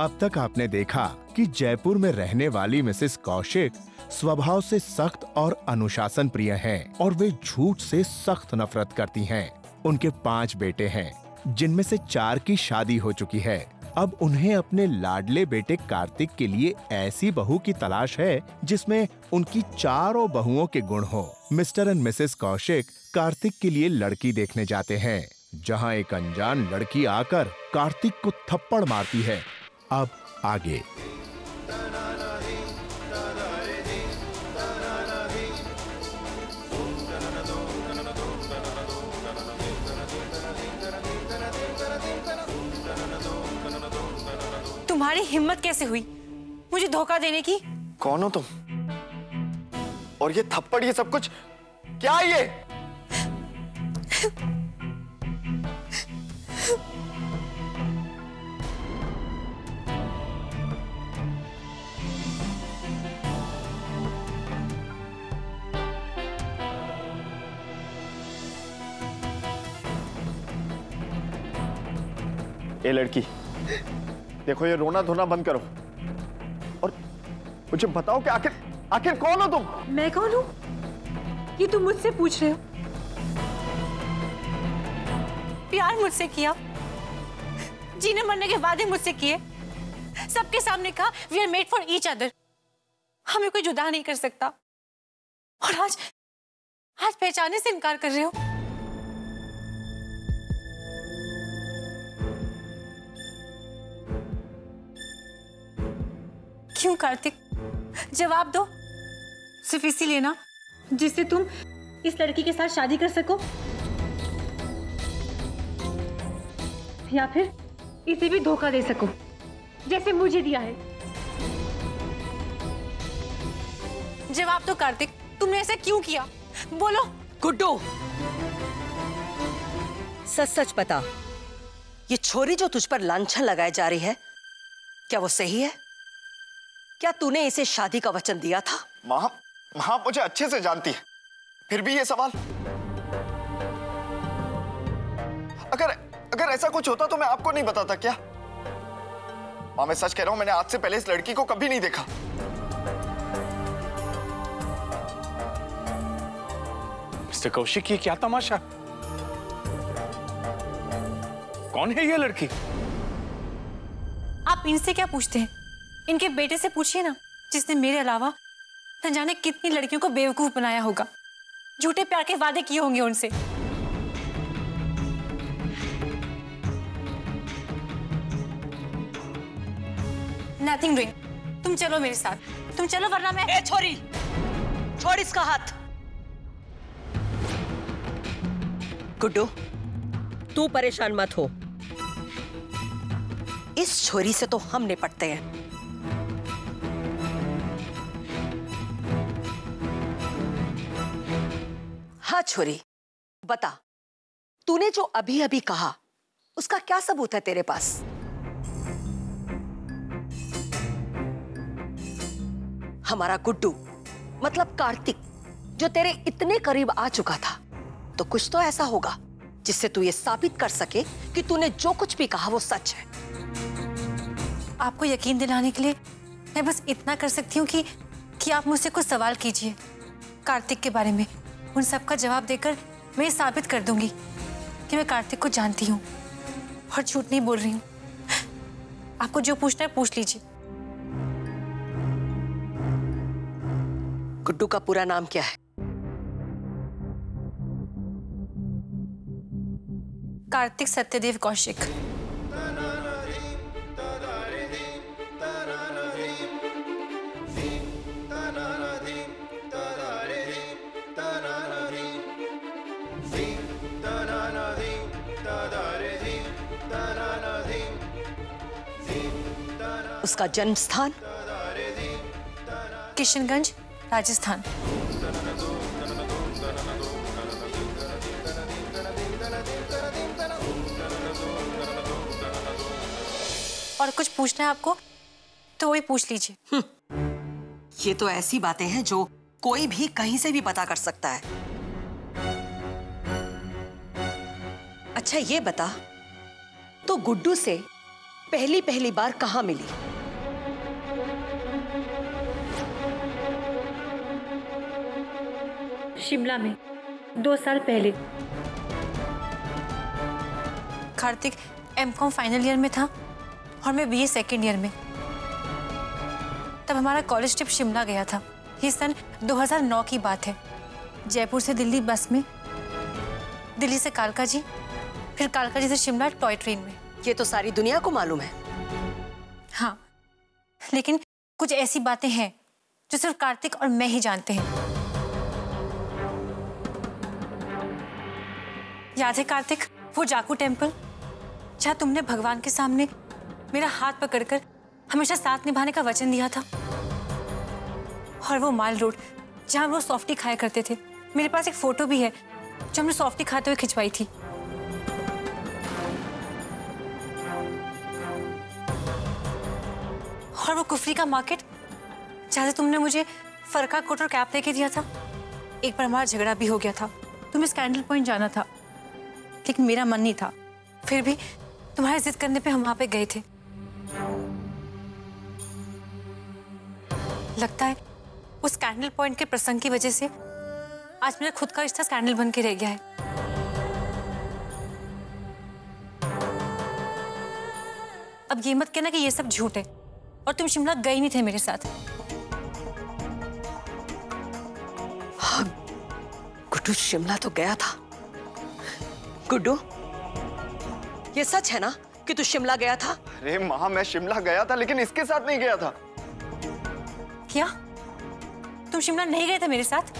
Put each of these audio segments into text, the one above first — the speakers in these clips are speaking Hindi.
अब तक आपने देखा कि जयपुर में रहने वाली मिसेस कौशिक स्वभाव से सख्त और अनुशासन प्रिय हैं और वे झूठ से सख्त नफरत करती हैं। उनके 5 बेटे हैं, जिनमें से 4 की शादी हो चुकी है। अब उन्हें अपने लाडले बेटे कार्तिक के लिए ऐसी बहू की तलाश है जिसमें उनकी चारों बहुओं के गुण हो। Mister and Mrs Kaushik Kartik के लिए लड़की देखने जाते हैं, जहां एक अनजान लड़की आकर कार्तिक को थप्पड़ मारती है। अब आगे। तुम्हारी हिम्मत कैसे हुई मुझे धोखा देने की? कौन हो तुम? और ये थप्पड़, ये सब कुछ क्या है ये? ए लड़की, देखो ये रोना धोना बंद करो और मुझे बताओ कि आखिर कौन हो तुम? मैं कौन हूँ ये तुम मुझसे पूछ रहे हो? प्यार मुझसे किया, जीने मरने के वादे मुझसे किए, सबके सामने कहा we are made for each other, हमें कोई जुदा नहीं कर सकता, और आज पहचानने से इनकार कर रहे हो। क्यों कार्तिक? जवाब दो। सिर्फ इसीलिए ना जिससे तुम इस लड़की के साथ शादी कर सको, या फिर इसे भी धोखा दे सको जैसे मुझे दिया है। जवाब दो कार्तिक, तुमने ऐसा क्यों किया? बोलो। गुड्डू, सच सच बता, ये छोरी जो तुझ पर लांछन लगाए जा रही है, क्या वो सही है? क्या तूने इसे शादी का वचन दिया था? माँ मुझे अच्छे से जानती है, फिर भी ये सवाल। अगर ऐसा कुछ होता तो मैं आपको नहीं बताता क्या? माँ मैं सच कह रहा हूं, मैंने आज से पहले इस लड़की को कभी नहीं देखा। मिस्टर कौशिक, ये क्या तमाशा? कौन है ये लड़की? आप इनसे क्या पूछते हैं? इनके बेटे से पूछिए ना, जिसने मेरे अलावा न जाने कितनी लड़कियों को बेवकूफ बनाया होगा, झूठे प्यार के वादे किए होंगे उनसे। Nothing doing. तुम चलो मेरे साथ, तुम चलो वरना मैं। ए छोरी, छोड़ इसका हाथ। गुड्डू, तू परेशान मत हो, इस छोरी से तो हम निपटते हैं। हाँ छोरी, बता, तूने जो अभी अभी कहा उसका क्या सबूत है तेरे पास? हमारा गुड्डू मतलब कार्तिक जो तेरे इतने करीब आ चुका था, तो कुछ तो ऐसा होगा जिससे तू ये साबित कर सके कि तूने जो कुछ भी कहा वो सच है। आपको यकीन दिलाने के लिए मैं बस इतना कर सकती हूँ कि आप मुझसे कुछ सवाल कीजिए कार्तिक के बारे में। उन सब का जवाब देकर मैं ये साबित कर दूंगी कि मैं कार्तिक को जानती हूँ और झूठ नहीं बोल रही हूँ। आपको जो पूछना है पूछ लीजिए। गुड्डू का पूरा नाम क्या है? कार्तिक सत्यदेव कौशिक। उसका जन्म स्थान? किशनगंज, राजस्थान। और कुछ पूछना है आपको तो वही पूछ लीजिए। ये तो ऐसी बातें हैं जो कोई भी कहीं से भी पता कर सकता है। अच्छा ये बता, तो गुड्डू से पहली पहली बार कहाँ मिली? शिमला में 2 साल पहले। कार्तिक एमकॉम फाइनल ईयर में था और मैं बीए सेकेंड ईयर में। तब हमारा कॉलेज ट्रिप शिमला गया था। ये सन 2009 की बात है। जयपुर से दिल्ली बस में, दिल्ली से कालका जी, फिर कालका जी से शिमला टॉय ट्रेन में। ये तो सारी दुनिया को मालूम है। हाँ, लेकिन कुछ ऐसी बातें हैं जो सिर्फ कार्तिक और मैं ही जानते हैं। याद है कार्तिक, वो जाकू टेम्पल जहाँ तुमने भगवान के सामने मेरा हाथ पकड़कर हमेशा साथ निभाने का वचन दिया था? और वो माल रोड जहाँ वो सॉफ्टी खाया करते थे। मेरे पास एक फोटो भी है जो हमने सॉफ्टी खाते हुए खिंचवाई थी। और वो कुफरी का मार्केट जहाँ से तुमने मुझे फरका कोट और कैप लेके दिया था। एक बार हमारा झगड़ा भी हो गया था। तुम्हें स्कैंडल पॉइंट जाना था, लेकिन मेरा मन नहीं था। फिर भी तुम्हारी जिद करने पे हम वहां पे गए थे। लगता है उस स्कैंडल पॉइंट के प्रसंग की वजह से आज मेरा खुद का रिश्ता स्कैंडल बन के रह गया है। अब ये मत कहना कि ये सब झूठ है और तुम शिमला गए नहीं थे मेरे साथ। हाँ, गुड्डू शिमला तो गया था। गुड्डू, ये सच है ना कि तू शिमला गया था? अरे माँ, मैं शिमला गया था लेकिन इसके साथ नहीं गया था। क्या तुम शिमला नहीं गए थे मेरे साथ?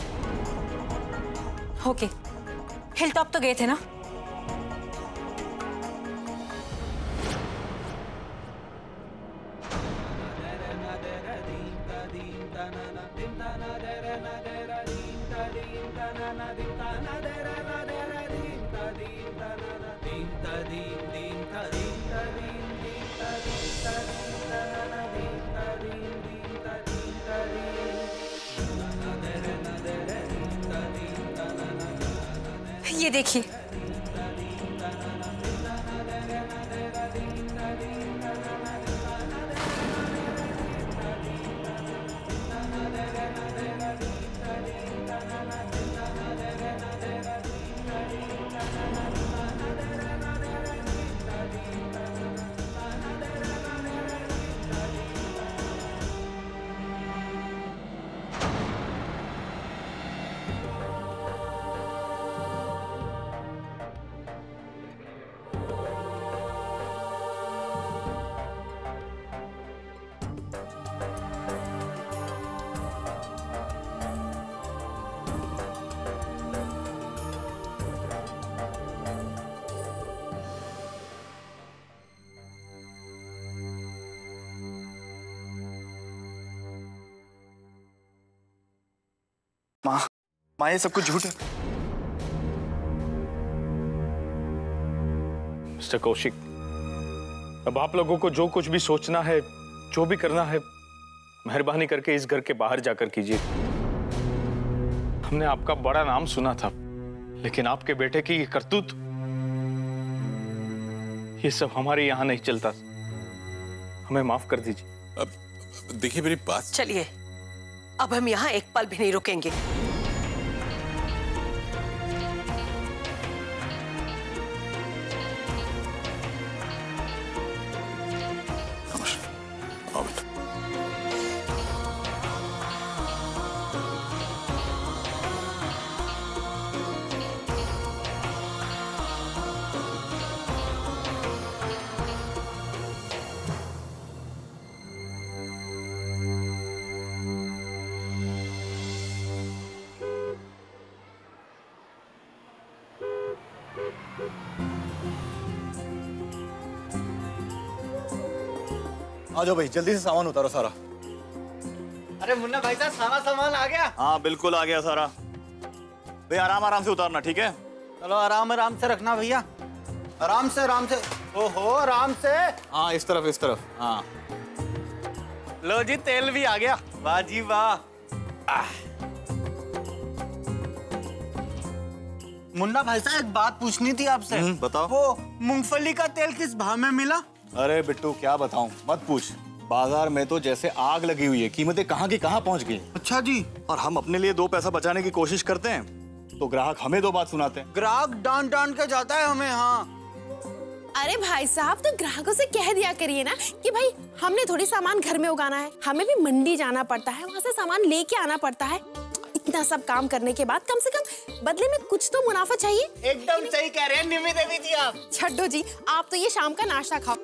ओके, हिल टॉप तो गए थे ना? ये देखिए, माँ, ये सब कुछ झूठ है। मिस्टर कौशिक, अब आप लोगों को जो कुछ भी सोचना है, जो भी करना है, मेहरबानी करके इस घर के बाहर जाकर कीजिए। हमने आपका बड़ा नाम सुना था, लेकिन आपके बेटे की ये करतूत, ये सब हमारे यहाँ नहीं चलता। हमें माफ कर दीजिए। अब देखिए मेरी बात। चलिए, अब हम यहाँ एक पल भी नहीं रुकेंगे। आ जाओ भाई, जल्दी से सामान उतारो सारा। अरे मुन्ना भाई साहब, सारा सामान आ गया? हाँ बिल्कुल आ गया सारा। भाई आराम आराम से उतारना, ठीक है? चलो आराम आराम से रखना भैया, आराम से आराम से। ओहो, आराम से। हाँ इस तरफ इस तरफ। हाँ लो जी, तेल भी आ गया। वाह जी वाह। मुन्ना भाई साहब, एक बात पूछनी थी आपसे। बताओ। वो मूंगफली का तेल किस भाव में मिला? अरे बिट्टू क्या बताऊं, मत पूछ। बाजार में तो जैसे आग लगी हुई है, कीमतें कहाँ की कहाँ पहुंच गई। अच्छा जी। और हम अपने लिए 2 पैसा बचाने की कोशिश करते हैं तो ग्राहक हमें 2 बात सुनाते हैं। ग्राहक डांट डांट के जाता है हमें। हाँ अरे भाई साहब, तो ग्राहकों से कह दिया करिए ना कि भाई हमने थोड़ी सामान घर में उगाना है, हमें भी मंडी जाना पड़ता है, वहाँ से सामान लेके आना पड़ता है। इतना सब काम करने के बाद कम से कम बदले में कुछ तो मुनाफा चाहिए। एकदम सही कह रहे हैं निम्मी देवी जी आप। छड्डो जी, आप तो ये शाम का नाश्ता खाओ।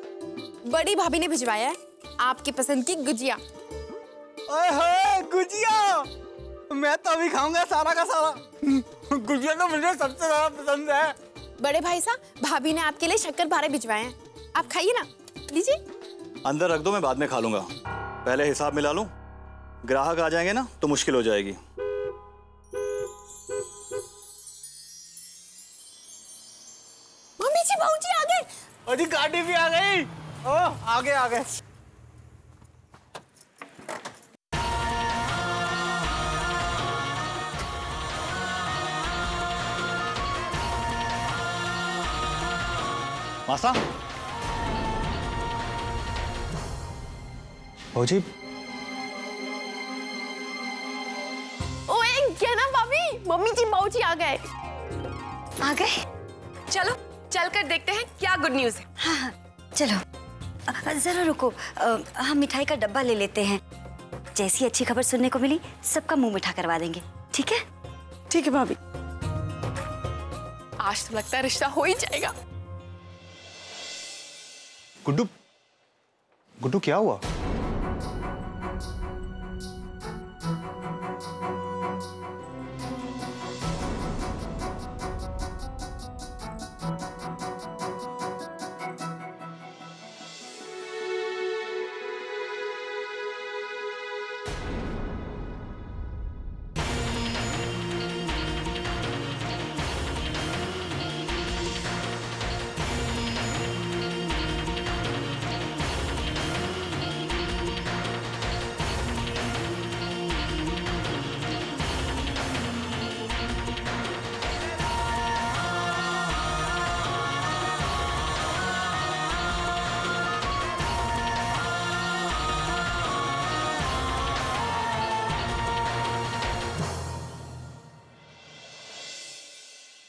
बड़ी भाभी ने भिजवाया है आपकी पसंद की गुजिया। ओए होए, गुजिया मैं तो अभी खाऊंगा सारा का सारा। गुजिया तो मुझे सबसे ज्यादा पसंद है। बड़े भाई साहब, भाभी ने आपके लिए शक्करपारे भिजवाए हैं, आप खाइए ना। लीजिए। अंदर रख दो, मैं बाद में खा लूंगा। पहले हिसाब मिला लूं, ग्राहक आ जाएंगे ना तो मुश्किल हो जाएगी। मम्मी जी, भाऊजी आ गए। अरे गाड़ी भी आ गई। ओह आगे आ गए। मासा भौजी, ओए क्या ना भाभी, मम्मी जी भाऊजी आ गए। आ गए? चलो चलकर देखते हैं क्या गुड न्यूज़ है। हाँ, चलो। जरा रुको, हम मिठाई का डब्बा ले लेते हैं। जैसी अच्छी खबर सुनने को मिली सबका मुंह मीठा करवा देंगे, ठीक है? ठीक है भाभी। आज तो लगता है रिश्ता हो ही जाएगा। गुड्डू, गुड्डू क्या हुआ?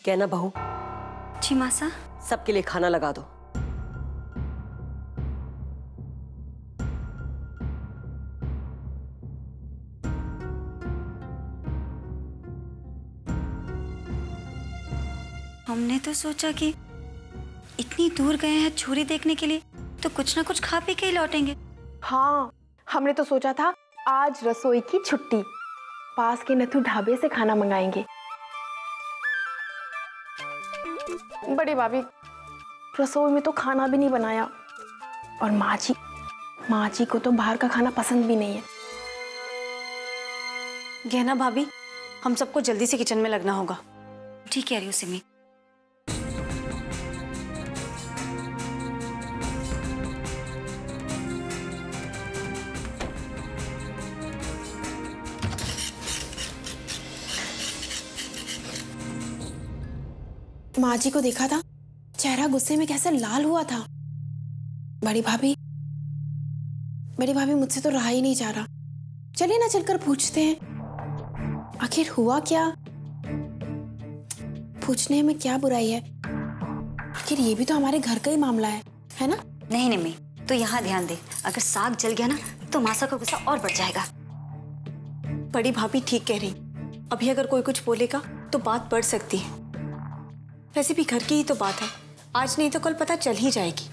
कहना बहू, जी मासा। सबके लिए खाना लगा दो। हमने तो सोचा कि इतनी दूर गए हैं छुरी देखने के लिए तो कुछ ना कुछ खा पी के ही लौटेंगे। हाँ, हमने तो सोचा था आज रसोई की छुट्टी, पास के नथु ढाबे से खाना मंगाएंगे। बड़ी भाभी, रसोई में तो खाना भी नहीं बनाया, और माँ जी को तो बाहर का खाना पसंद भी नहीं है। गहना भाभी, हम सबको जल्दी से किचन में लगना होगा। ठीक कह रही हो सिमी। माँ जी को देखा था, चेहरा गुस्से में कैसे लाल हुआ था। बड़ी भाभी मुझसे तो रहा ही नहीं जा रहा। चलिए ना चलकर पूछते हैं आखिर हुआ क्या। पूछने में क्या बुराई है, आखिर ये भी तो हमारे घर का ही मामला है ना? नहीं निम्मी, तो यहाँ ध्यान दे, अगर साग जल गया ना तो मासा का गुस्सा और बढ़ जाएगा। बड़ी भाभी ठीक कह रही, अभी अगर कोई कुछ बोलेगा तो बात बढ़ सकती है। वैसे भी घर की ही तो बात है, आज नहीं तो कल पता चल ही जाएगी।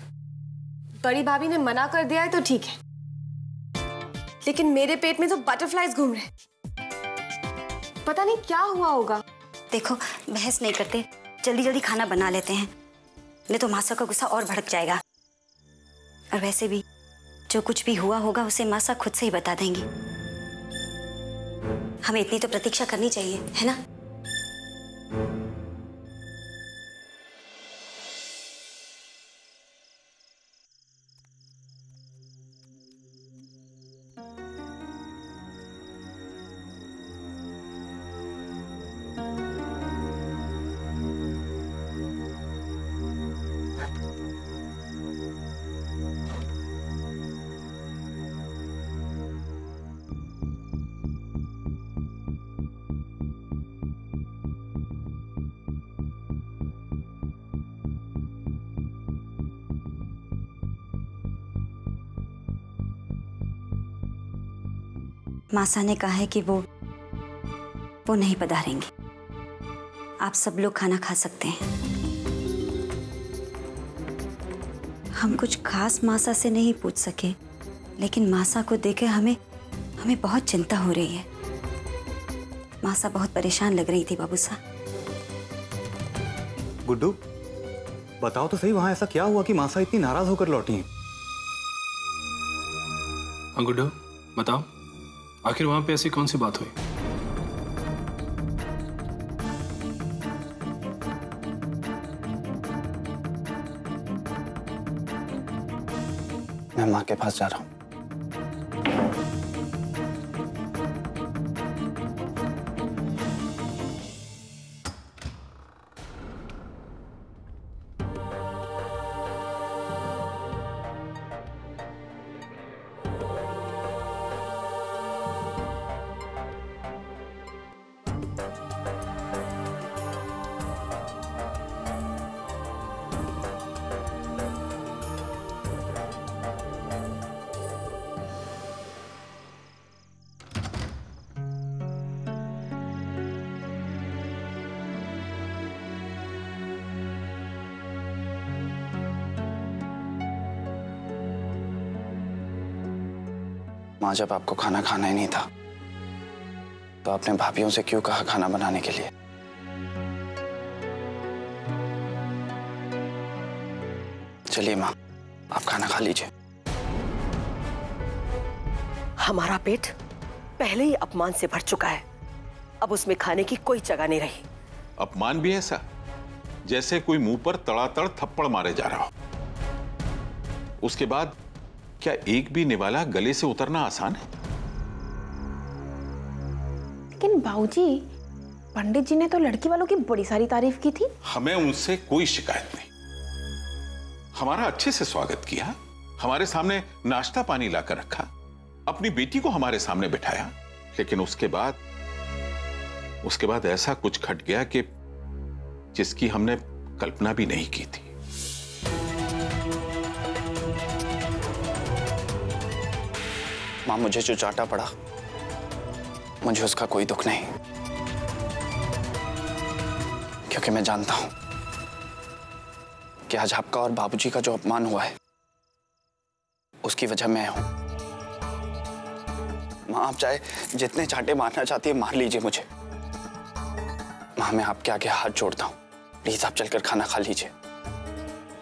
बड़ी भाभी ने मना कर दिया है तो ठीक है, लेकिन मेरे पेट में तो बटरफ्लाइज घूम रहे हैं। पता नहीं क्या हुआ होगा। देखो, बहस नहीं करते, जल्दी जल्दी खाना बना लेते हैं, नहीं तो मासा का गुस्सा और भड़क जाएगा। और वैसे भी जो कुछ भी हुआ होगा उसे मासा खुद से ही बता देंगी। हमें इतनी तो प्रतीक्षा करनी चाहिए, है ना? मासा ने कहा है कि वो नहीं पधारेंगे। आप सब लोग खाना खा सकते हैं। हम कुछ खास मासा से नहीं पूछ सके, लेकिन मासा को देकर हमें बहुत चिंता हो रही है। मासा बहुत परेशान लग रही थी बाबू साहब। गुड्डू, बताओ तो सही, वहां ऐसा क्या हुआ कि मासा इतनी नाराज होकर लौटी हैं? हाँ गुड्डू, बताओ आखिर वहां पे ऐसी कौन सी बात हुई? मैं माँ के पास जा रहा हूँ। माँ, जब आपको खाना खाना ही नहीं था तो आपने भाभीयों से क्यों कहा खाना बनाने के लिए? चलिए माँ, आप खाना खा लीजिए। हमारा पेट पहले ही अपमान से भर चुका है, अब उसमें खाने की कोई जगह नहीं रही। अपमान भी ऐसा जैसे कोई मुंह पर तड़ातड़ थप्पड़ मारे जा रहा हो। उसके बाद क्या एक भी निवाला गले से उतरना आसान है? लेकिन बाबूजी, पंडित जी ने तो लड़की वालों की बड़ी सारी तारीफ की थी। हमें उनसे कोई शिकायत नहीं। हमारा अच्छे से स्वागत किया, हमारे सामने नाश्ता पानी लाकर रखा, अपनी बेटी को हमारे सामने बिठाया, लेकिन उसके बाद ऐसा कुछ घट गया कि जिसकी हमने कल्पना भी नहीं की थी। माँ, मुझे जो चाटा पड़ा, मुझे उसका कोई दुख नहीं, क्योंकि मैं जानता हूं कि आज आपका और बाबूजी का जो अपमान हुआ है उसकी वजह मैं हूं। माँ, आप चाहे जितने चाटे मारना चाहती है मार लीजिए मुझे। माँ, मैं आपके आगे हाथ जोड़ता हूं, प्लीज आप चलकर खाना खा लीजिए।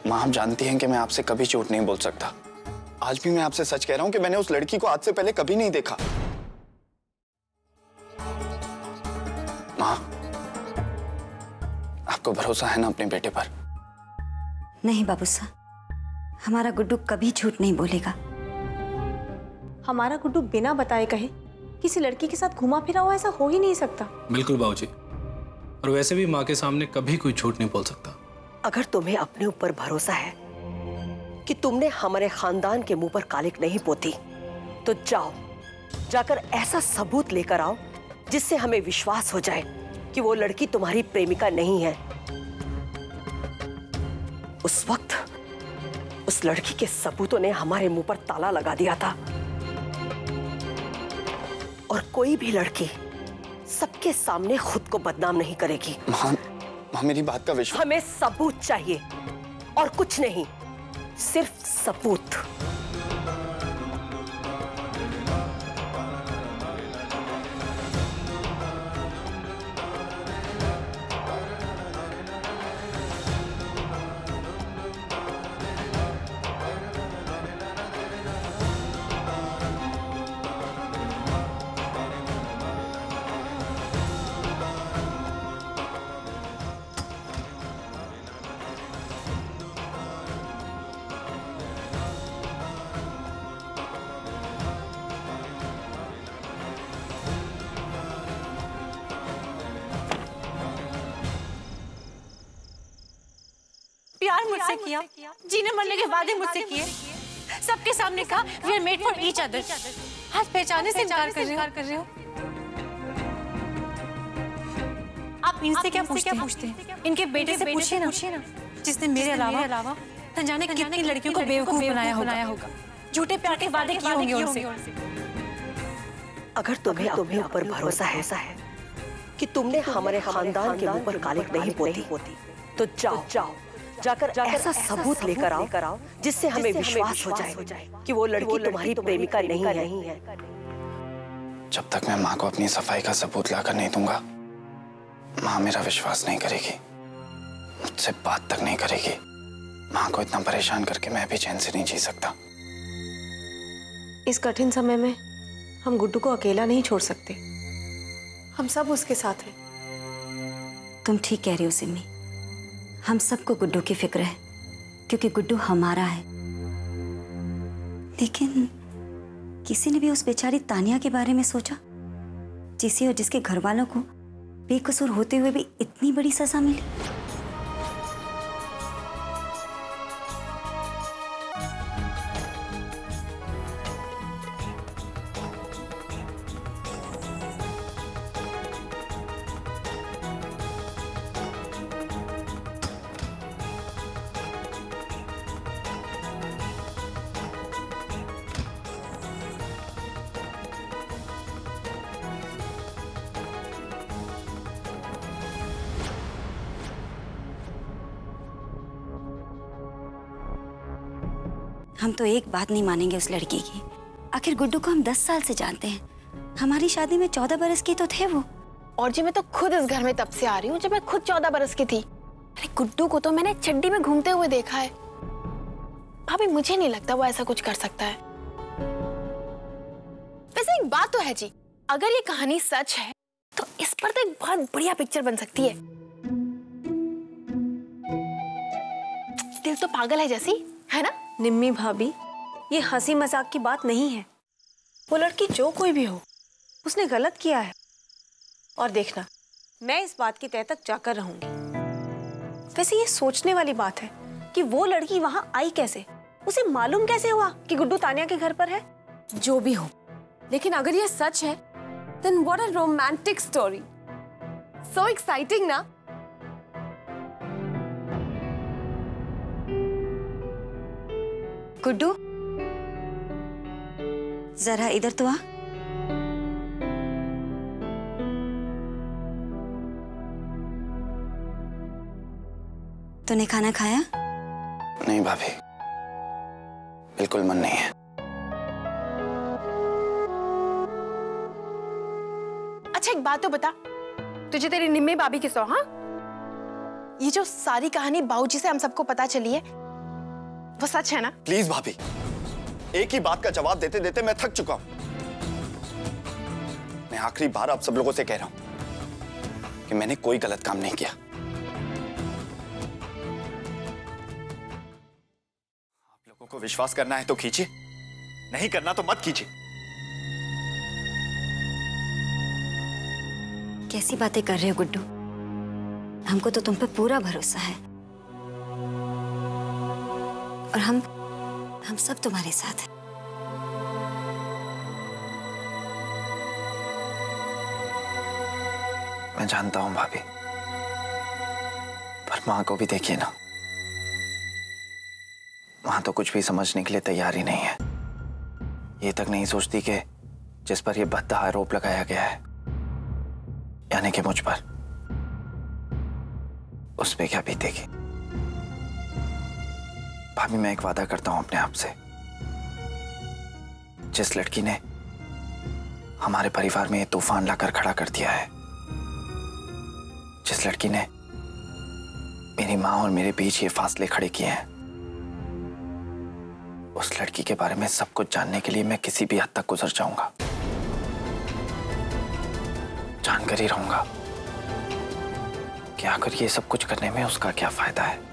माँ, आप जानती हैं कि मैं आपसे कभी झूठ नहीं बोल सकता। आज भी मैं आपसे सच कह रहा हूं कि मैंने उस लड़की को आज से पहले कभी नहीं देखा। माँ, आपको भरोसा है ना अपने बेटे पर? नहीं बाबू साहब, हमारा गुड्डू कभी झूठ नहीं बोलेगा। हमारा गुड्डू बिना बताए कहे किसी लड़की के साथ घुमा फिरा हुआ, ऐसा हो ही नहीं सकता। बिल्कुल बाबूजी, और वैसे भी माँ के सामने कभी कोई झूठ नहीं बोल सकता। अगर तुम्हें अपने ऊपर भरोसा है कि तुमने हमारे खानदान के मुंह पर कालिक नहीं पोती, तो जाकर ऐसा सबूत लेकर आओ जिससे हमें विश्वास हो जाए कि वो लड़की तुम्हारी प्रेमिका नहीं है। उस वक्त उस लड़की के सबूतों ने हमारे मुंह पर ताला लगा दिया था, और कोई भी लड़की सबके सामने खुद को बदनाम नहीं करेगी। माँ, मेरी बात का विश्वास। हमें सबूत चाहिए और कुछ नहीं, सिर्फ सबूत। प्यार मुझसे किया, जीने मरने के वादे मुझसे किए, सबके सामने कहा we are made for each other. आज पहचाने से इनकार कर रहे हो। आप इनसे क्या पूछते हैं? इनके बेटे से पूछिए ना, जिसने मेरे अलावा न जाने कितनी लड़कियों को बेवकूफ बनाया होगा, झूठे प्यार के वादे किए होंगे उनसे। अगर तुम्हें अपने ऊपर भरोसा है कि तुमने हमारे खानदान के ऊपर कालिक नहीं पोती, तो जाओ जाकर ऐसा सबूत लेकर आओ जिससे हमें विश्वास हो जाए कि वो लड़की तुम्हारी प्रेमिका नहीं है। जब तक मैं माँ को अपनी सफाई का सबूत लाकर नहीं दूंगा, माँ मेरा विश्वास नहीं करेगी, मुझसे बात तक नहीं करेगी। माँ को इतना परेशान करके मैं भी चैन से नहीं जी सकता। इस कठिन समय में हम गुड्डू को अकेला नहीं छोड़ सकते, हम सब उसके साथ हैं। तुम ठीक कह रही हो सिमी, हम सबको गुड्डू की फिक्र है क्योंकि गुड्डू हमारा है। लेकिन किसी ने भी उस बेचारी तानिया के बारे में सोचा, जिसे और जिसके घर वालों को बेकसूर होते हुए भी इतनी बड़ी सजा मिली। हम तो एक बात नहीं मानेंगे उस लड़की की। आखिर गुड्डू को हम 10 साल से जानते हैं। हमारी शादी में 14 बरस की तो थे वो। और जी मैं तो खुद इस घर में तब से आ रही हूँ जब मैं खुद 14 बरस की थी। अरे गुड्डू को तो मैंने चड्डी में घूमते हुए देखा है। भाभी मुझे नहीं लगता वो ऐसा कुछ कर सकता है। वैसे एक बात तो है जी, अगर ये कहानी सच है तो इस पर तो एक बहुत बढ़िया पिक्चर बन सकती है। दिल तो पागल है जैसी, है ना? निम्मी भाभी, ये हंसी मजाक की बात नहीं है। वो लड़की जो कोई भी हो, उसने गलत किया है। और देखना, मैं इस बात की तह तक जाकर रहूंगी। वैसे ये सोचने वाली बात है कि वो लड़की वहां आई कैसे, उसे मालूम कैसे हुआ कि गुड्डू तानिया के घर पर है? जो भी हो, लेकिन अगर ये सच है, then what a romantic story. So exciting ना? गुड्डू, जरा इधर तो आ। तूने खाना खाया? नहीं भाभी, बिल्कुल मन नहीं है। अच्छा एक बात तो बता, तुझे तेरी निम्मी भाभी की सौ, हाँ? ये जो सारी कहानी बाबूजी से हम सबको पता चली है, वो सच है ना? प्लीज भाभी, एक ही बात का जवाब देते देते मैं थक चुका हूं। मैं आखिरी बार आप सब लोगों से कह रहा हूं कि मैंने कोई गलत काम नहीं किया। आप लोगों को विश्वास करना है तो कीजिए, नहीं करना तो मत कीजिए। कैसी बातें कर रहे हो गुड्डू? हमको तो तुम पे पूरा भरोसा है और हम सब तुम्हारे साथ हैं। मैं जानता हूं भाभी, पर मां को भी देखिए ना, मां तो कुछ भी समझने के लिए तैयार ही नहीं है। ये तक नहीं सोचती कि जिस पर यह भद्दा आरोप लगाया गया है, यानी कि मुझ पर, उस पे क्या बीतेगी। भाभी मैं एक वादा करता हूं अपने आप से, जिस लड़की ने हमारे परिवार में ये तूफान लाकर खड़ा कर दिया है, जिस लड़की ने मेरी मां और मेरे बीच ये फासले खड़े किए हैं, उस लड़की के बारे में सब कुछ जानने के लिए मैं किसी भी हद तक गुजर जाऊंगा, जानकर ही रहूंगा कि आखिर ये सब कुछ करने में उसका क्या फायदा है।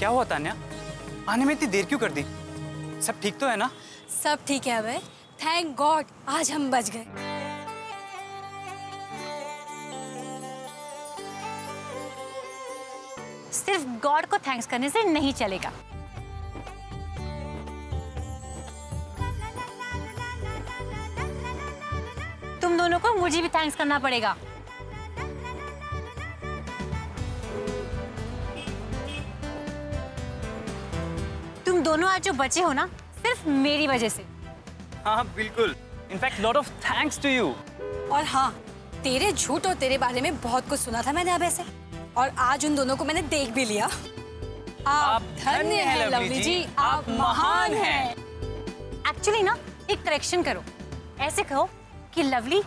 क्या हुआ तान्या? आने में इतनी देर क्यों कर दी? सब ठीक तो है ना? सब ठीक है अभय, थैंक गॉड आज हम बच गए। सिर्फ गॉड को थैंक्स करने से नहीं चलेगा। तुम दोनों को मुझे भी थैंक्स करना पड़ेगा। तुम दोनों आज जो बचे हो ना, सिर्फ मेरी वजह से। हाँ बिल्कुल। In fact lot of thanks to you. और हाँ, तेरे झूठ और तेरे बारे में बहुत कुछ सुना था मैंने अभय से, और आज उन दोनों को मैंने देख भी लिया। आप धन्य हैं लवली जी, आप महान हैं। एक्चुअली ना एक करेक्शन करो, ऐसे कहो कि लवली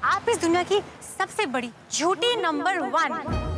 आप इस दुनिया की सबसे बड़ी झूठी नंबर 1।